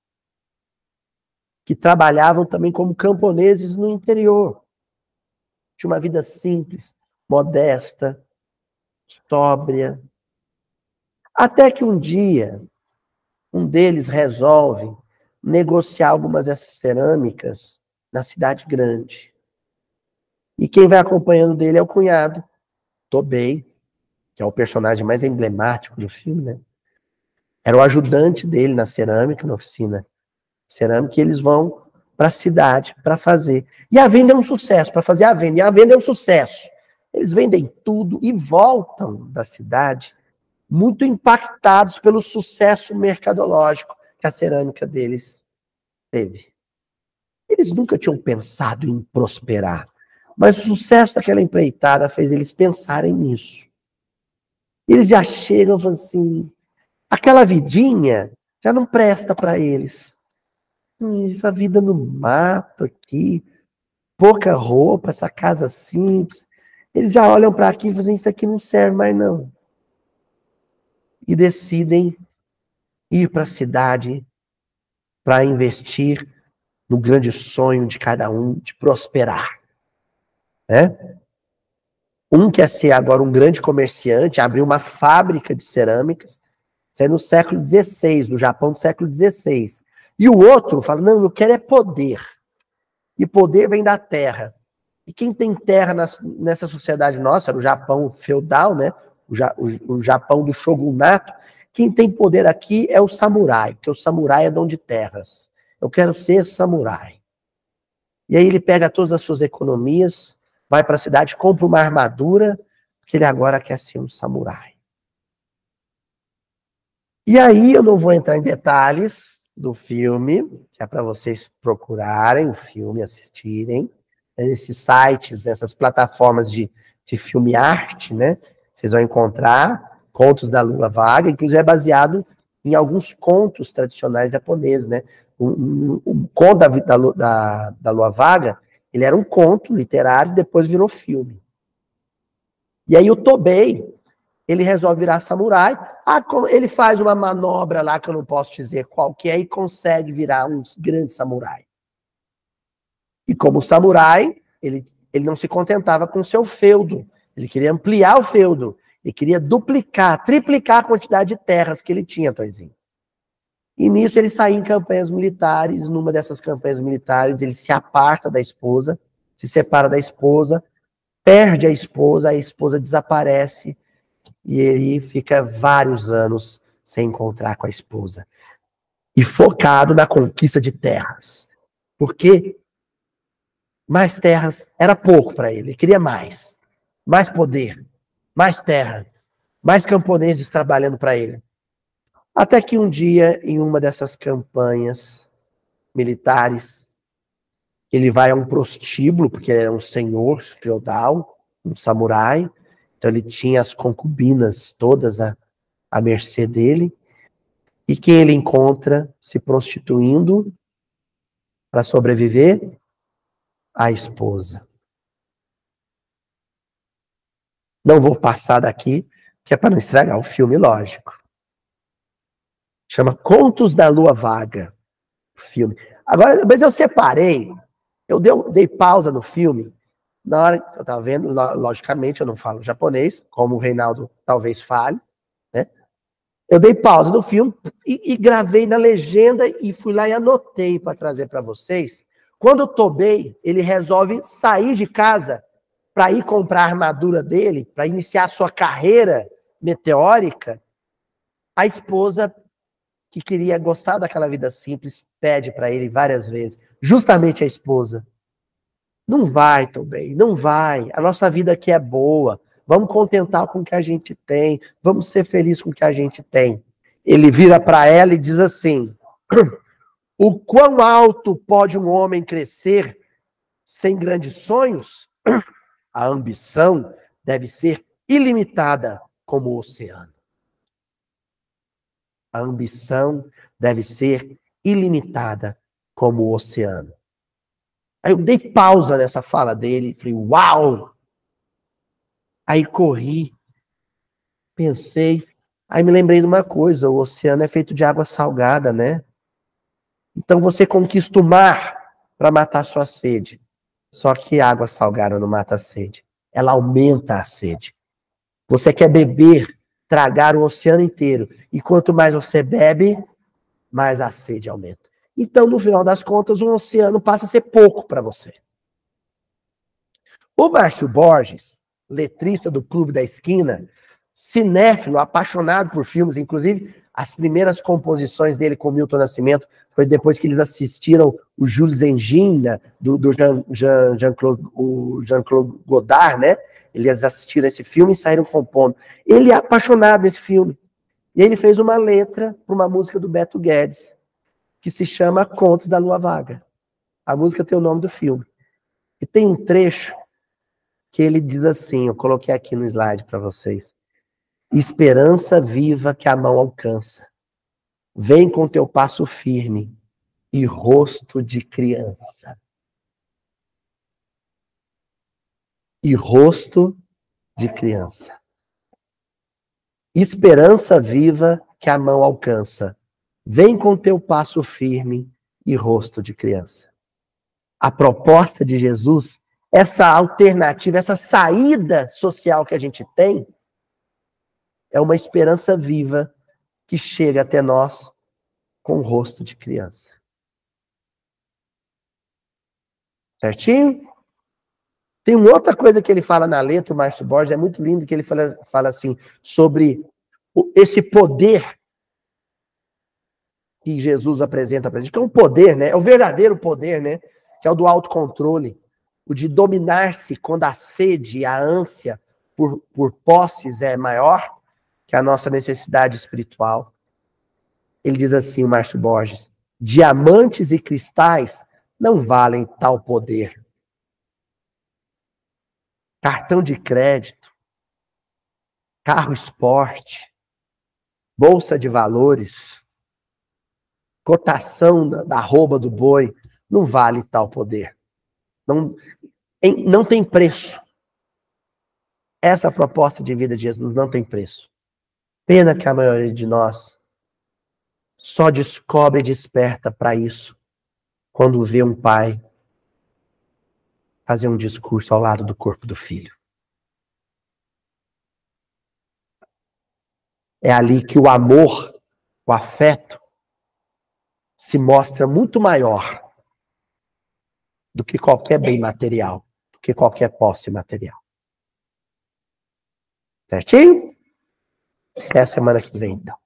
Speaker 1: que trabalhavam também como camponeses no interior. Tinha uma vida simples, modesta, sóbria. Até que um dia, um deles resolve negociar algumas dessas cerâmicas na cidade grande. E quem vai acompanhando dele é o cunhado, Tobei, que é o personagem mais emblemático do filme, né? Era o ajudante dele na cerâmica, na oficina cerâmica, e eles vão para a cidade para fazer. E a venda é um sucesso, para fazer a venda. E a venda é um sucesso. Eles vendem tudo e voltam da cidade muito impactados pelo sucesso mercadológico que a cerâmica deles teve. Eles nunca tinham pensado em prosperar, mas o sucesso daquela empreitada fez eles pensarem nisso. Eles já chegam e falam assim, aquela vidinha já não presta para eles. Essa vida no mato aqui, pouca roupa, essa casa simples. Eles já olham para aqui e falam, isso aqui não serve mais não. E decidem ir para a cidade para investir no grande sonho de cada um de prosperar. Né? Um quer ser agora um grande comerciante, abrir uma fábrica de cerâmicas, isso é no século XVI, no Japão do século XVI. E o outro fala, não, eu quero é poder. E poder vem da terra. E quem tem terra nessa sociedade nossa, no Japão feudal, né? O Japão do shogunato, quem tem poder aqui é o samurai, porque o samurai é dono de terras. Eu quero ser samurai. E aí ele pega todas as suas economias, vai para a cidade, compra uma armadura, porque ele agora quer ser um samurai. E aí eu não vou entrar em detalhes do filme, que é para vocês procurarem o filme, assistirem, nesses sites, nessas plataformas de filme arte, né? Vocês vão encontrar Contos da Lua Vaga, inclusive é baseado em alguns contos tradicionais japoneses, né? O conto da Lua Vaga, ele era um conto literário, depois virou filme. E aí o Tobei, ele resolve virar samurai. Ele faz uma manobra lá que eu não posso dizer qual que é e consegue virar um grande samurai. E como samurai, ele não se contentava com o seu feudo. Ele queria ampliar o feudo. Ele queria duplicar, triplicar a quantidade de terras que ele tinha, Toizinho. E nisso ele sai em campanhas militares. Numa dessas campanhas militares, ele se aparta da esposa, se separa da esposa, perde a esposa desaparece e ele fica vários anos sem encontrar com a esposa. E focado na conquista de terras. Porque mais terras era pouco para ele. Ele queria mais. Mais poder. Mais terra. Mais camponeses trabalhando para ele. Até que um dia, em uma dessas campanhas militares, ele vai a um prostíbulo, porque ele era um senhor feudal, um samurai. Então ele tinha as concubinas todas à mercê dele. E quem ele encontra se prostituindo para sobreviver? A esposa. Não vou passar daqui, que é para não estragar o filme, lógico. Chama Contos da Lua Vaga, o filme. Agora, mas eu separei, eu dei pausa no filme, na hora que eu estava vendo, logicamente eu não falo japonês, como o Reinaldo talvez fale, né? Eu dei pausa no filme e gravei na legenda e fui lá e anotei para trazer para vocês. Quando o Tobei, ele resolve sair de casa para ir comprar a armadura dele, para iniciar sua carreira meteórica, a esposa, que queria gostar daquela vida simples, pede para ele várias vezes, justamente a esposa: não vai, Tobei, não vai, a nossa vida aqui é boa, vamos contentar com o que a gente tem, vamos ser felizes com o que a gente tem. Ele vira para ela e diz assim: o quão alto pode um homem crescer sem grandes sonhos? A ambição deve ser ilimitada como o oceano. A ambição deve ser ilimitada como o oceano. Aí eu dei pausa nessa fala dele, falei, uau! Aí corri, pensei, aí me lembrei de uma coisa: o oceano é feito de água salgada, né? Então você conquista o mar para matar sua sede. Só que água salgada não mata a sede. Ela aumenta a sede. Você quer beber, tragar o oceano inteiro. E quanto mais você bebe, mais a sede aumenta. Então, no final das contas, o oceano passa a ser pouco para você. O Márcio Borges, letrista do Clube da Esquina, cinéfilo, apaixonado por filmes, inclusive as primeiras composições dele com Milton Nascimento foi depois que eles assistiram o Jules Engine, do Jean-Claude Godard, né? Eles assistiram esse filme e saíram compondo. Ele é apaixonado nesse filme. E ele fez uma letra para uma música do Beto Guedes, que se chama Contos da Lua Vaga. A música tem o nome do filme. E tem um trecho que ele diz assim, eu coloquei aqui no slide para vocês: esperança viva que a mão alcança, vem com teu passo firme e rosto de criança. E rosto de criança. Esperança viva que a mão alcança, vem com teu passo firme e rosto de criança. A proposta de Jesus, essa alternativa, essa saída social que a gente tem, é uma esperança viva que chega até nós com o rosto de criança. Certinho? Tem uma outra coisa que ele fala na letra, o Márcio Borges, é muito lindo, que ele fala assim, sobre esse poder que Jesus apresenta para a gente, que é um poder, né? É o verdadeiro poder, né? Que é o do autocontrole, o de dominar-se quando a sede e a ânsia por posses é maior que a nossa necessidade espiritual. Ele diz assim, o Márcio Borges: diamantes e cristais não valem tal poder. Cartão de crédito, carro esporte, bolsa de valores, cotação da arroba do boi, não vale tal poder. Não tem preço. Essa proposta de vida de Jesus não tem preço. Pena que a maioria de nós só descobre e desperta para isso quando vê um pai fazer um discurso ao lado do corpo do filho. É ali que o amor, o afeto, se mostra muito maior do que qualquer bem material, do que qualquer posse material. Certinho? Até a semana que vem, então.